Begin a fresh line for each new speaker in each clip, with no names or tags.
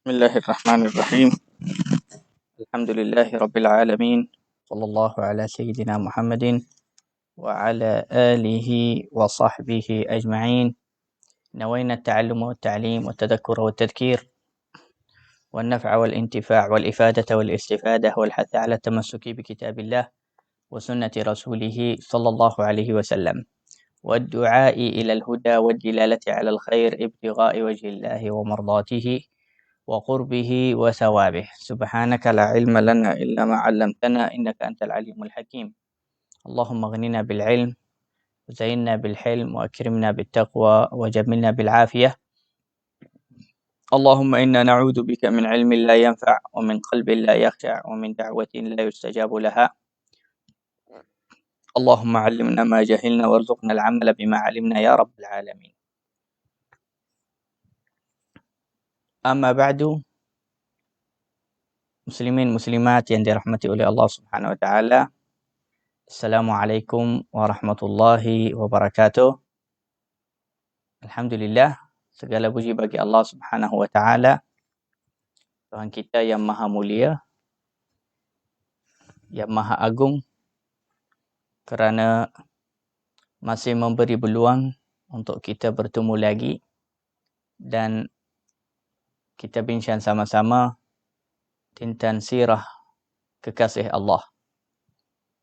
Bismillahirrahmanirrahim. Alhamdulillahi rabbil alamin. Sallallahu ala sayyidina Muhammadin wa ala alihi wa sahbihi ajma'in. Nawayna at-ta'allum wa at-ta'lim wa at-tadhakkur wa at-tadhkir wa an-naf'a wal intifa' wal ifadata wal istifadah wal hath 'ala tamassuki bi kitabillah wa sunnati rasulih sallallahu alaihi wasallam. والدعاء إلى الهدى والدلالة على الخير ابتغاء وجه الله ومرضاته وقربه وثوابه. سبحانك لا علم لنا إلا ما علمتنا إنك أنت العليم الحكيم. اللهم اغننا بالعلم وزينا بالحلم وأكرمنا بالتقوى وجملنا بالعافية. اللهم إنا نعوذ بك من علم لا ينفع ومن قلب لا يخشع ومن دعوة لا يستجاب لها. اللهم علمنا ما جهلنا وارزقنا العمل بما علمنا يا رب العالمين. Amma ba'du, muslimin muslimat yang dirahmati oleh Allah Subhanahu wa taala. Assalamualaikum warahmatullahi wabarakatuh. Alhamdulillah, segala puji bagi Allah Subhanahu wa taala, Tuhan kita yang maha mulia, yang maha agung, kerana masih memberi peluang untuk kita bertemu lagi dan kita bincang sama-sama tentang sirah kekasih Allah,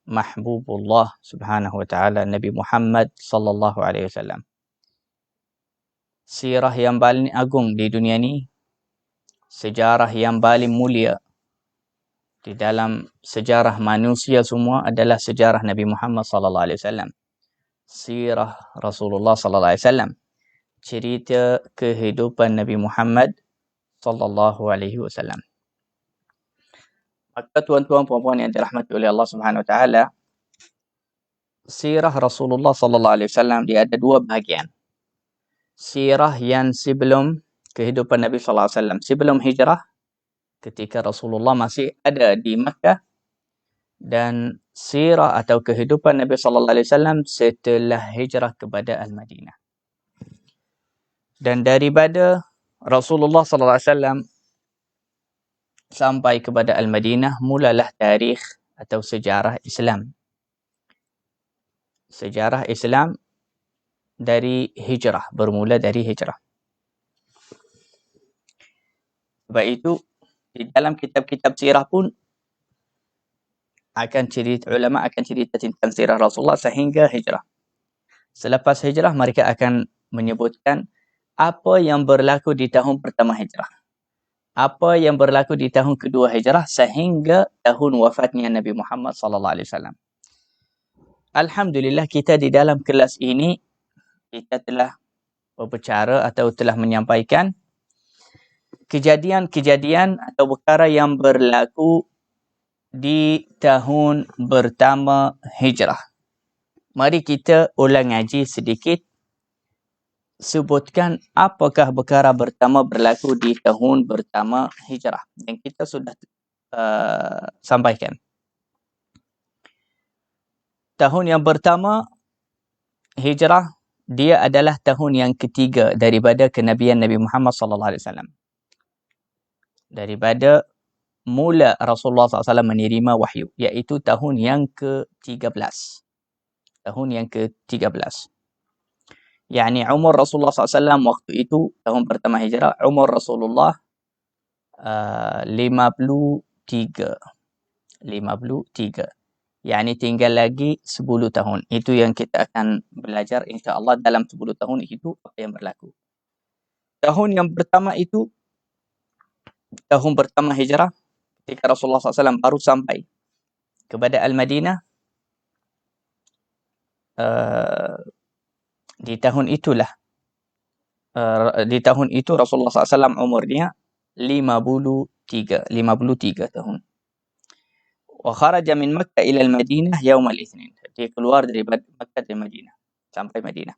Mahbubullah Subhanahu wa taala, Nabi Muhammad sallallahu alaihi wasallam. Sirah yang paling agung di dunia ni, sejarah yang paling mulia di dalam sejarah manusia semua adalah sejarah Nabi Muhammad sallallahu alaihi wasallam. Sirah Rasulullah sallallahu alaihi wasallam, cerita kehidupan Nabi Muhammad sallallahu alaihi wasallam. Maka tuan-tuan puan-puan yang dirahmati oleh Allah Subhanahu wa taala, sirah Rasulullah sallallahu alaihi wasallam dia ada dua bahagian. Sirah yang sebelum kehidupan Nabi sallallahu alaihi wasallam, sebelum hijrah, ketika Rasulullah masih ada di Makkah, dan sirah atau kehidupan Nabi sallallahu alaihi wasallam setelah hijrah kepada Al-Madinah. Dan daripada Rasulullah sallallahu alaihi wasallam sampai kepada Al-Madinah, mulalah tarikh atau sejarah Islam. Sejarah Islam dari hijrah, bermula dari hijrah. Sebab itu, di dalam kitab-kitab sirah pun ulama akan cerita tentang sirah Rasulullah sehingga hijrah. Selepas hijrah, mereka akan menyebutkan apa yang berlaku di tahun pertama hijrah, apa yang berlaku di tahun kedua hijrah sehingga tahun wafatnya Nabi Muhammad sallallahu alaihi wasallam. Alhamdulillah, kita di dalam kelas ini kita telah berbicara atau telah menyampaikan kejadian-kejadian atau perkara yang berlaku di tahun pertama hijrah. Mari kita ulang ngaji sedikit, sebutkan apakah perkara pertama berlaku di tahun pertama hijrah yang kita sudah sampaikan. Tahun yang pertama hijrah, dia adalah tahun yang ketiga daripada kenabian Nabi Muhammad sallallahu alaihi wasallam. Daripada mula Rasulullah SAW menerima wahyu, iaitu tahun yang ke-13. Tahun yang ke-13. Yani umur Rasulullah SAW waktu itu, tahun pertama hijrah, umur Rasulullah 53. Yani tinggal lagi 10 tahun. Itu yang kita akan belajar insya-Allah dalam 10 tahun itu apa yang berlaku. Tahun yang pertama itu, tahun pertama hijrah, ketika Rasulullah SAW baru sampai kepada Al-Madinah, di tahun itu Rasulullah SAW umurnya 53 tahun. Wa kharaja min Makkah ila al-Madinah yaum al-Itsnin. Dia keluar dari Makkah ke Madinah sampai Madinah.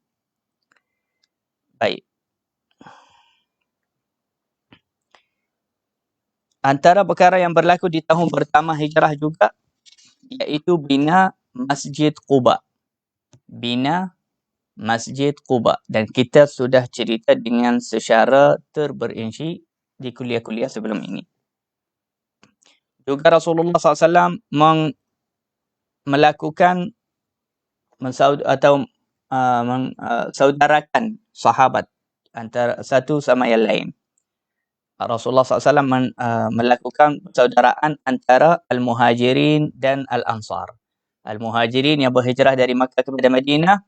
Baik. Antara perkara yang berlaku di tahun pertama hijrah juga, iaitu bina Masjid Quba. Bina Masjid Quba. Dan kita sudah cerita dengan secara terperinci di kuliah-kuliah sebelum ini. Juga Rasulullah SAW melakukan saudarakan sahabat antara satu sama yang lain. Rasulullah SAW melakukan persaudaraan antara Al-Muhajirin dan Al-Ansar. Al-Muhajirin yang berhijrah dari Makkah kepada Madinah,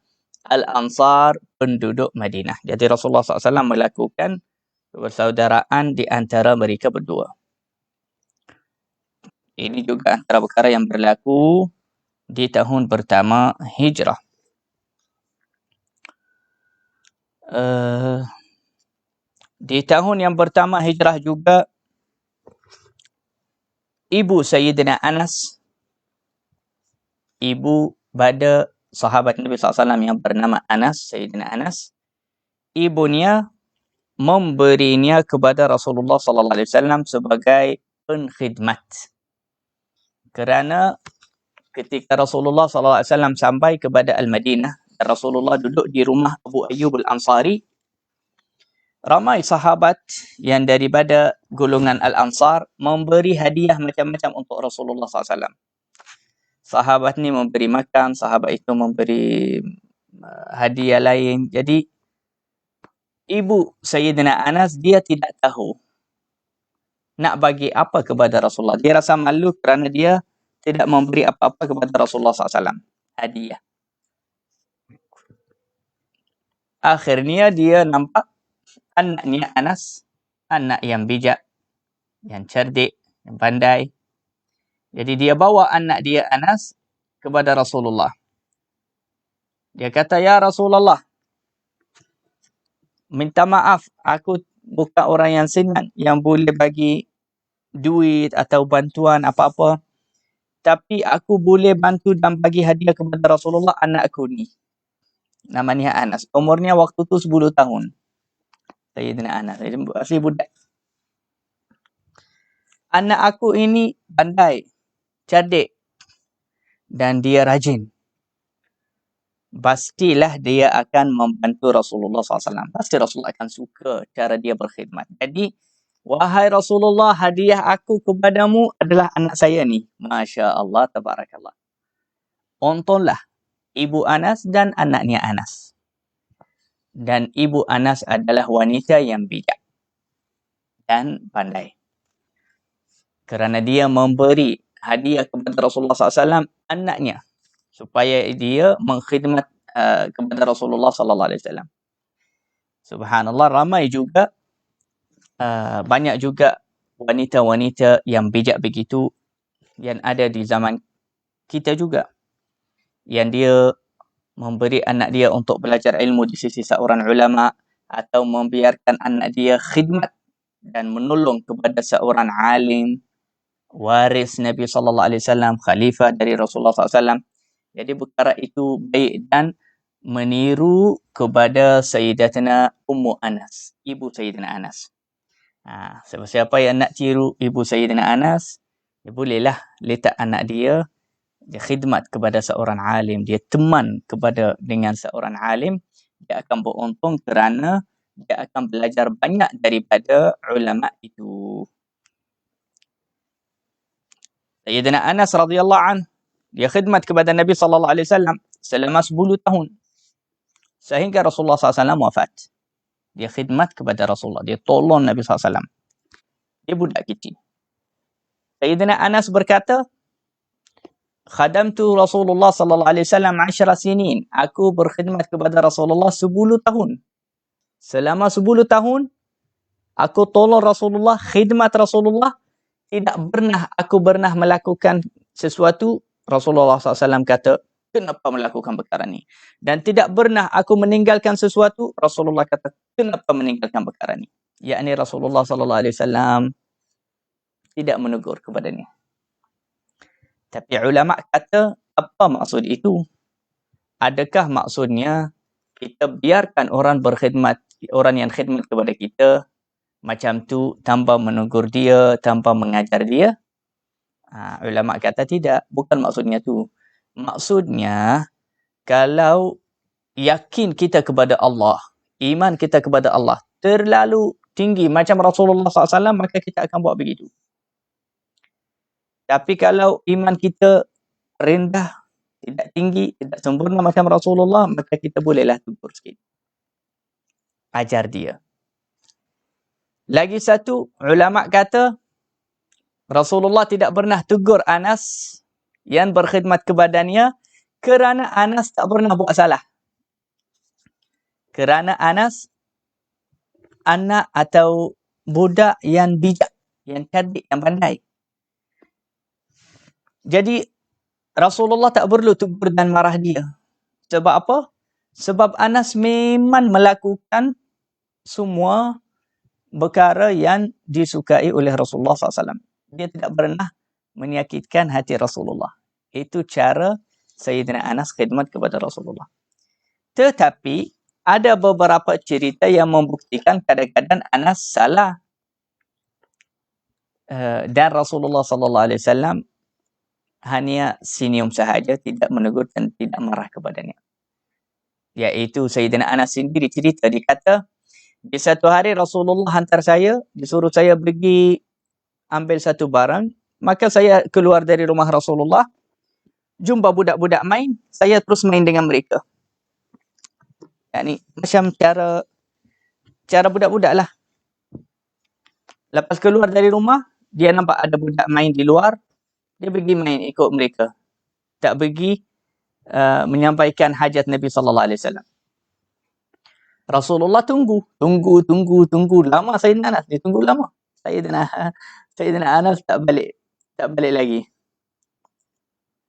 Al-Ansar penduduk Madinah. Jadi Rasulullah SAW melakukan persaudaraan di antara mereka berdua. Ini juga antara perkara yang berlaku di tahun pertama hijrah. Di tahun yang pertama hijrah juga, ibu Sayyidina Anas, ibu pada sahabat Nabi SAW yang bernama Anas, Sayyidina Anas, ibunya memberinya kepada Rasulullah SAW sebagai pengkhidmat. Kerana ketika Rasulullah SAW sampai kepada Al-Madinah, Rasulullah duduk di rumah Abu Ayyub Al-Ansari, ramai sahabat yang daripada golongan Al-Ansar memberi hadiah macam-macam untuk Rasulullah SAW. Sahabat ni memberi makan, sahabat itu memberi hadiah lain. Jadi, ibu Sayyidina Anas, dia tidak tahu nak bagi apa kepada Rasulullah. Dia rasa malu kerana dia tidak memberi apa-apa kepada Rasulullah SAW. Hadiah. Akhirnya dia nampak anaknya Anas, anak yang bijak, yang cerdik, yang pandai. Jadi dia bawa anak dia Anas kepada Rasulullah. Dia kata, "Ya Rasulullah, minta maaf, aku bukan orang yang senang yang boleh bagi duit atau bantuan apa-apa. Tapi aku boleh bantu dan bagi hadiah kepada Rasulullah anak aku ni. Namanya Anas. Umurnya waktu tu 10 tahun. Sayyidina Anas. Masih budak. Anak aku ini pandai, cerdik, dan dia rajin. Pastilah dia akan membantu Rasulullah SAW. Pasti Rasulullah akan suka cara dia berkhidmat. Jadi, wahai Rasulullah, hadiah aku kepadamu adalah anak saya ni. Masya Allah, tabarakallah. Untuklah ibu Anas dan anaknya Anas. Dan ibu Anas adalah wanita yang bijak dan pandai. Kerana dia memberi hadiah kepada Rasulullah SAW anaknya, supaya dia mengkhidmat kepada Rasulullah SAW. Subhanallah, ramai juga, banyak juga wanita-wanita yang bijak begitu yang ada di zaman kita juga. Yang dia memberi anak dia untuk belajar ilmu di sisi seorang ulama, atau membiarkan anak dia khidmat dan menolong kepada seorang alim, waris Nabi SAW, khalifah dari Rasulullah SAW. Jadi perkara itu baik dan meniru kepada Sayyidatina Ummu Anas, ibu Sayyidina Anas. Siapa-siapa yang nak tiru ibu Sayyidina Anas, dia bolehlah letak anak dia khidmat kepada seorang alim, dia teman dengan seorang alim, dia akan beruntung kerana dia akan belajar banyak daripada ulama itu. Sayyidina Anas radhiyallahu anhu, dia khidmat kepada Nabi sallallahu alaihi wasallam selama 10 tahun. Sehingga Rasulullah SAW wafat. Dia khidmat kepada Rasulullah, dia tolong Nabi SAW. Dia budak kecil. Sayyidina Anas berkata, "Khadamtu Rasulullah sallallahu alaihi wasallam 10 sinin." Aku berkhidmat kepada Rasulullah 10 tahun. Selama 10 tahun aku tolong Rasulullah, khidmat Rasulullah. Tidak pernah aku melakukan sesuatu, Rasulullah SAW kata, "Kenapa melakukan perkara ni?" Dan tidak pernah aku meninggalkan sesuatu, Rasulullah kata, "Kenapa meninggalkan perkara ni?" Yakni Rasulullah SAW tidak menegur kepadanya. Tapi ulama kata, apa maksud itu? Adakah maksudnya kita biarkan orang berkhidmat, orang yang khidmat kepada kita macam tu tanpa menegur dia, tanpa mengajar dia? Ulama kata tidak, bukan maksudnya tu. Maksudnya, kalau yakin kita kepada Allah, iman kita kepada Allah terlalu tinggi macam Rasulullah SAW, maka kita akan buat begitu. Tapi kalau iman kita rendah, tidak tinggi, tidak sempurna macam Rasulullah, maka kita bolehlah tegur sikit. Ajar dia. Lagi satu, ulama kata Rasulullah tidak pernah tegur Anas yang berkhidmat kepadanya kerana Anas tak pernah buat salah. Kerana Anas anak atau budak yang bijak, yang cerdik, yang pandai. Jadi Rasulullah tak perlu tegur dan marah dia. Sebab apa? Sebab Anas memang melakukan semua perkara yang disukai oleh Rasulullah SAW. Dia tidak pernah menyakitkan hati Rasulullah. Itu cara Sayyidina Anas khidmat kepada Rasulullah. Tetapi ada beberapa cerita yang membuktikan kadang-kadang Anas salah. Dan Rasulullah SAW hanya senyum sahaja, tidak menegur dan tidak marah kepadanya. Iaitu Sayyidina Anas sendiri cerita, dia kata, di satu hari Rasulullah hantar saya, disuruh saya pergi ambil satu barang, maka saya keluar dari rumah Rasulullah, jumpa budak-budak main, saya terus main dengan mereka. Macam cara budak-budak lah. Lepas keluar dari rumah, dia nampak ada budak main di luar, dia pergi main ikut mereka. Tak pergi menyampaikan hajat Nabi SAW. Rasulullah tunggu lama. Sayyidina Anas dia tunggu lama. Sayyidina Anas tak balik lagi.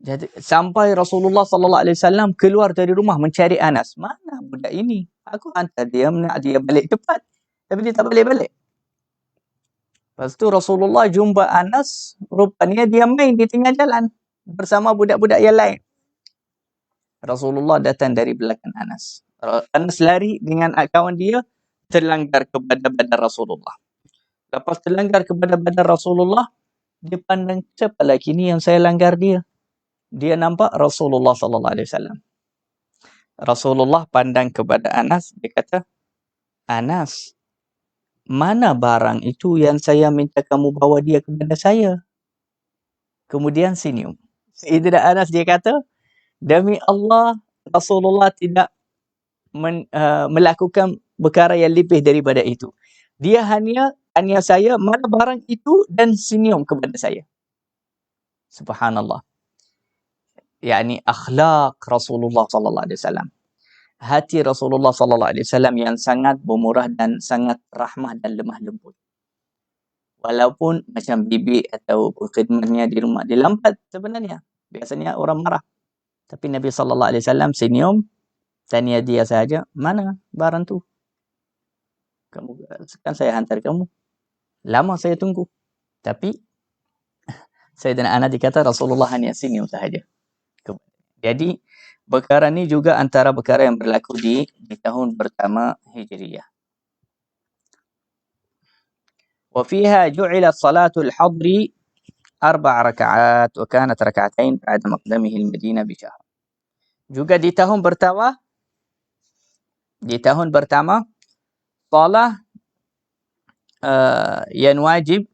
Jadi sampai Rasulullah SAW keluar dari rumah mencari Anas. Mana budak ini? Aku hantar dia, nak dia balik cepat, tapi dia tak balik. Lepas tu Rasulullah jumpa Anas, rupanya dia main di tengah jalan bersama budak-budak yang lain. Rasulullah datang dari belakang Anas. Anas lari dengan kawan dia, terlanggar kepada badan Rasulullah. Lepas terlanggar kepada badan Rasulullah, dia pandang, siapa lagi ni yang saya langgar dia? Dia nampak Rasulullah SAW. Rasulullah pandang kepada Anas, dia kata, Anas, mana barang itu yang saya minta kamu bawa dia kepada saya? Kemudian senyum. Sayyidina Anas dia kata, demi Allah, Rasulullah tidak melakukan perkara yang lebih daripada itu. Dia hanya tanya saya mana barang itu dan senyum kepada saya. Subhanallah. Yani akhlak Rasulullah SAW. Hati Rasulullah SAW yang sangat bermurah dan sangat rahmah dan lemah lembut. Walaupun macam bibi atau khidmatnya di rumah dilambat sebenarnya. Biasanya orang marah. Tapi Nabi SAW senyum, tanya dia saja, mana barang tu? Kan saya hantar kamu. Lama saya tunggu. Tapi Sayyidina Anas dikata Rasulullah hanya senyum sahaja. Jadi perkara ni juga antara perkara yang berlaku di tahun pertama Hijriyah. Wa fiha ju'ilat salatul hadri 4 rakaat wa kanat rakaatain ba'da maqdamihi al-Madinah bi syahr. Juga di tahun pertama salah yang wajib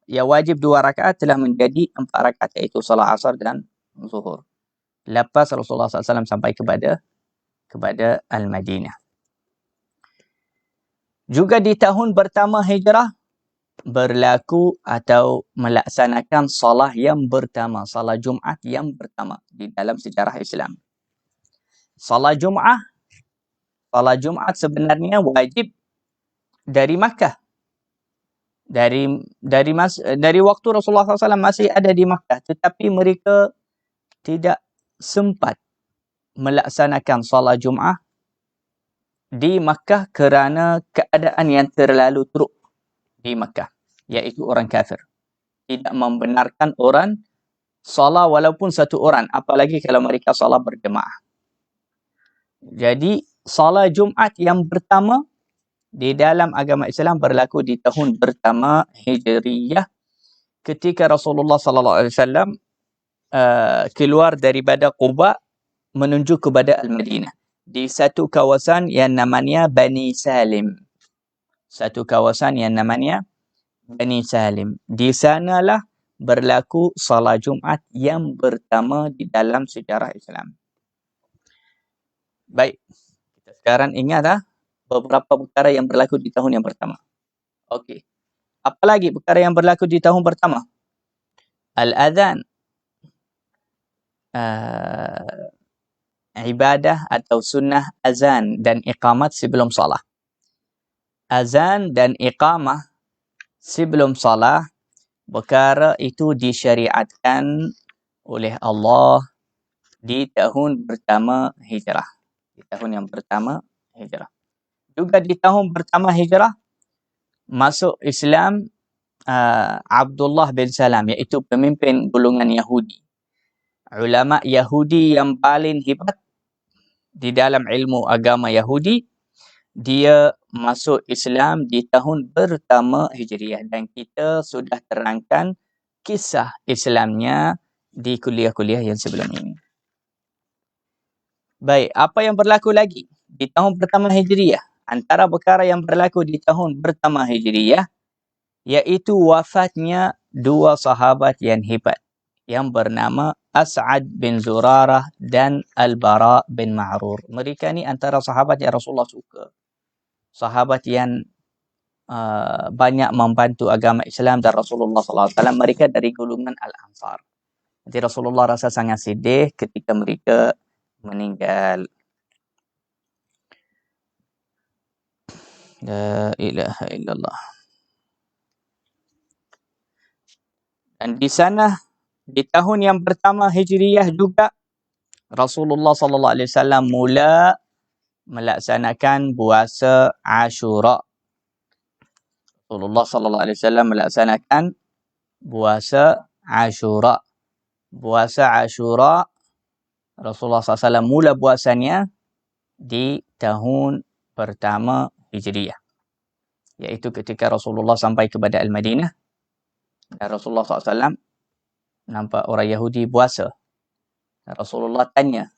yang wajib 2 rakaat telah menjadi 4 rakaat, iaitu salat asar dan zuhur. Lepas Rasulullah SAW sampai kepada Al-Madinah. Juga di tahun pertama hijrah berlaku atau melaksanakan salah yang pertama, salat Jumaat yang pertama di dalam sejarah Islam. Salat Jumaat sebenarnya wajib dari Makkah. Dari waktu Rasulullah SAW masih ada di Makkah, tetapi mereka tidak sempat melaksanakan salat Jumaat di Makkah kerana keadaan yang terlalu teruk di Makkah, iaitu orang kafir. Tidak membenarkan orang salat walaupun satu orang, apalagi kalau mereka salat berjemaah. Jadi salat Jumaat yang pertama di dalam agama Islam berlaku di tahun pertama Hijriyah, ketika Rasulullah SAW keluar daripada Quba menuju kepada Al-Madinah. di satu kawasan yang namanya Bani Salim. Satu kawasan yang namanya Bani Salim. Di sanalah berlaku salat Jumaat yang pertama di dalam sejarah Islam. Baik, kita sekarang ingat beberapa perkara yang berlaku di tahun yang pertama. Okey. Apa lagi perkara yang berlaku di tahun pertama? Al-adhan. Ibadah atau sunnah azan dan iqamat sebelum salah. Azan dan iqamah sebelum salah, perkara itu disyariatkan oleh Allah di tahun pertama hijrah. Di tahun yang pertama hijrah. Juga di tahun pertama hijrah, masuk Islam Abdullah bin Salam, iaitu pemimpin golongan Yahudi. Ulama Yahudi yang paling hebat di dalam ilmu agama Yahudi, dia masuk Islam di tahun pertama Hijriah dan kita sudah terangkan kisah Islamnya di kuliah-kuliah yang sebelum ini. Baik, apa yang berlaku lagi di tahun pertama Hijriah? Antara perkara yang berlaku di tahun pertama Hijriah, iaitu wafatnya dua sahabat yang hebat yang bernama As'ad bin Zurarah dan Al-Bara bin Ma'rur. Mereka ni antara sahabat yang Rasulullah suka. Sahabat yang banyak membantu agama Islam dan Rasulullah SAW. Mereka dari golongan Al-Ansar. Jadi Rasulullah rasa sangat sedih ketika mereka meninggal. La ilaha illallah. Dan di sana, di tahun yang pertama Hijriyah juga, Rasulullah SAW mula melaksanakan puasa Ashura. Rasulullah SAW melaksanakan puasa Ashura. Puasa Ashura, Rasulullah SAW mula puasanya di tahun pertama Hijriyah. Iaitu ketika Rasulullah sampai kepada Al-Madinah. Dan Rasulullah SAW nampak orang Yahudi puasa. Dan Rasulullah tanya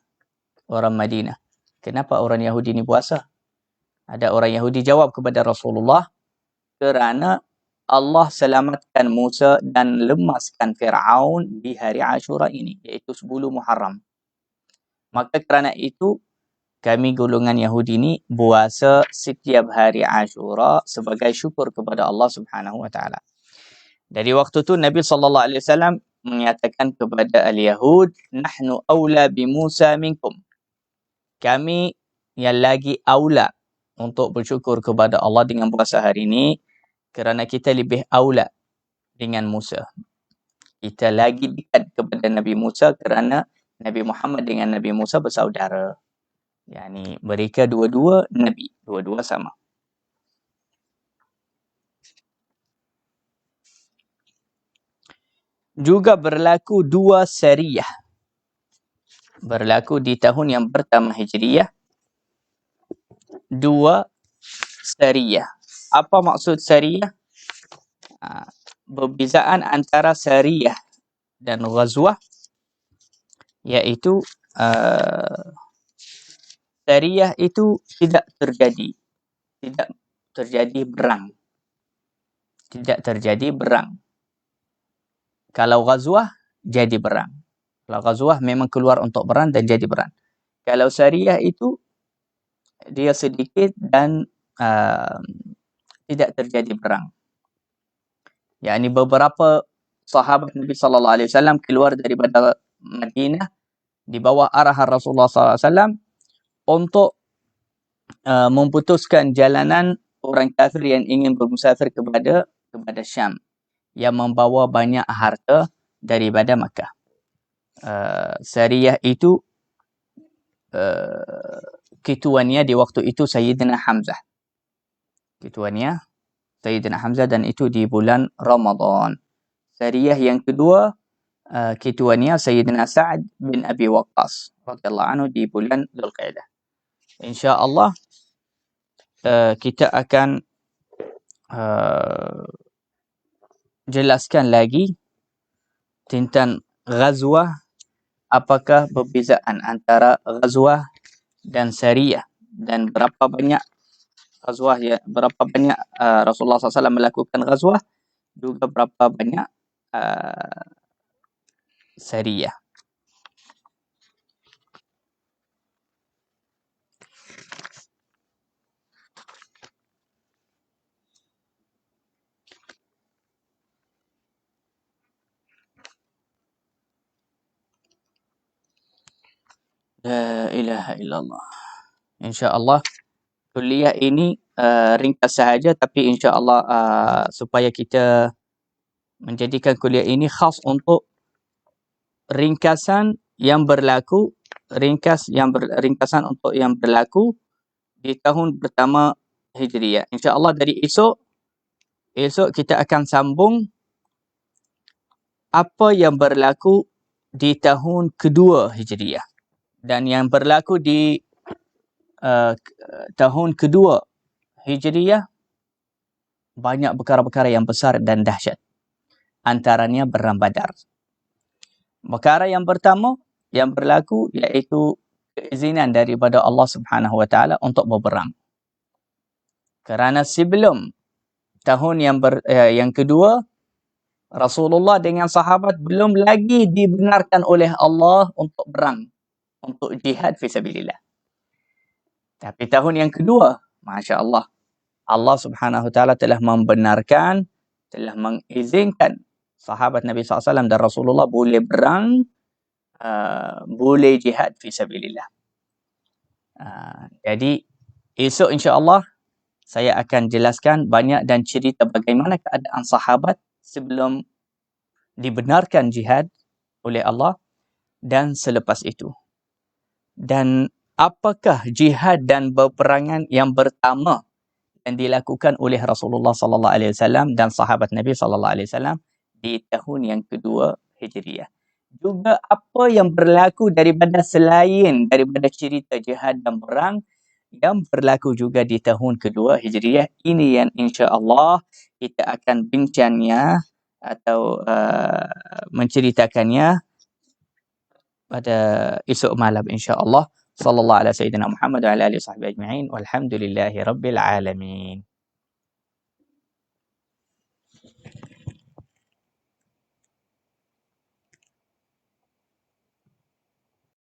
orang Madinah, kenapa orang Yahudi ni puasa? Ada orang Yahudi jawab kepada Rasulullah, kerana Allah selamatkan Musa dan lemaskan Fir'aun di hari Ashura ini, iaitu 10 Muharram. Maka kerana itu, kami golongan Yahudi ni puasa setiap hari Ashura sebagai syukur kepada Allah Subhanahu Wa Taala. Dari waktu tu Nabi SAW menyatakan kepada al-Yahud, nahnu awla bi Musa minkum. Kami yang lagi awla untuk bersyukur kepada Allah dengan puasa hari ini kerana kita lebih awla dengan Musa. Kita lagi dekat kepada Nabi Musa kerana Nabi Muhammad dengan Nabi Musa bersaudara. Yani mereka dua-dua Nabi, dua-dua sama. Juga berlaku dua sariyah. Berlaku di tahun yang pertama Hijriyah. Dua sariyah. Apa maksud sariyah? Perbezaan antara sariyah dan ghazwah, iaitu sariyah itu tidak terjadi perang. Tidak terjadi perang. Kalau ghazwah, jadi perang. Kalau ghazwah memang keluar untuk perang dan jadi perang. Kalau sariyah itu, dia sedikit dan tidak terjadi perang. Yani beberapa sahabat Nabi SAW keluar daripada Madinah di bawah arahan Rasulullah SAW untuk memutuskan jalanan orang kafir yang ingin bermusafir kepada Syam, yang membawa banyak harta daripada Makkah. Sariyah itu ketuannya di waktu itu Sayyidina Hamzah. Ketuannya Sayyidina Hamzah dan itu di bulan Ramadan. Sariyah yang kedua, ketuannya Sayyidina Sa'ad bin Abi Waqqas radhiyallahu anhu di bulan Dzulqa'dah. InsyaAllah kita akan jelaskan lagi tentang ghazwah, apakah perbezaan antara ghazwah dan Sariyah, dan berapa banyak ghazwah berapa banyak Rasulullah SAW melakukan ghazwah, juga berapa banyak uh, Sariyah. La ilaha illallah. InsyaAllah kuliah ini ringkas sahaja, tapi insyaAllah supaya kita menjadikan kuliah ini khas untuk ringkasan yang berlaku, ringkasan untuk yang berlaku di tahun pertama Hijriyah. InsyaAllah dari esok kita akan sambung apa yang berlaku di tahun kedua Hijriyah. Dan yang berlaku di tahun kedua Hijriyah banyak perkara-perkara yang besar dan dahsyat. Antaranya Perang Badar. Perkara yang pertama yang berlaku iaitu keizinan daripada Allah Subhanahu Wa Taala untuk berperang. Kerana sebelum tahun yang kedua, Rasulullah dengan sahabat belum lagi dibenarkan oleh Allah untuk berang, untuk jihad fisabilillah. Tapi tahun yang kedua, Masya Allah, Allah Subhanahu Wa Taala telah membenarkan, telah mengizinkan sahabat Nabi SAW dan Rasulullah boleh berang, boleh jihad fisabilillah. Jadi esok insya-Allah saya akan jelaskan banyak dan cerita bagaimana keadaan sahabat sebelum dibenarkan jihad oleh Allah dan selepas itu. Dan apakah jihad dan peperangan yang pertama yang dilakukan oleh Rasulullah sallallahu alaihi wasallam dan sahabat Nabi sallallahu alaihi wasallam di tahun yang kedua Hijriyah. Juga apa yang berlaku daripada selain daripada cerita jihad dan perang yang berlaku juga di tahun kedua Hijriyah. Ini yang insya-Allah kita akan bincangnya atau menceritakannya pada esok malam insya-Allah. Sallallahu alaihi wasallam Muhammad wa ala alihi wasahbihi ajma'in. Walhamdulillahi rabbil alamin.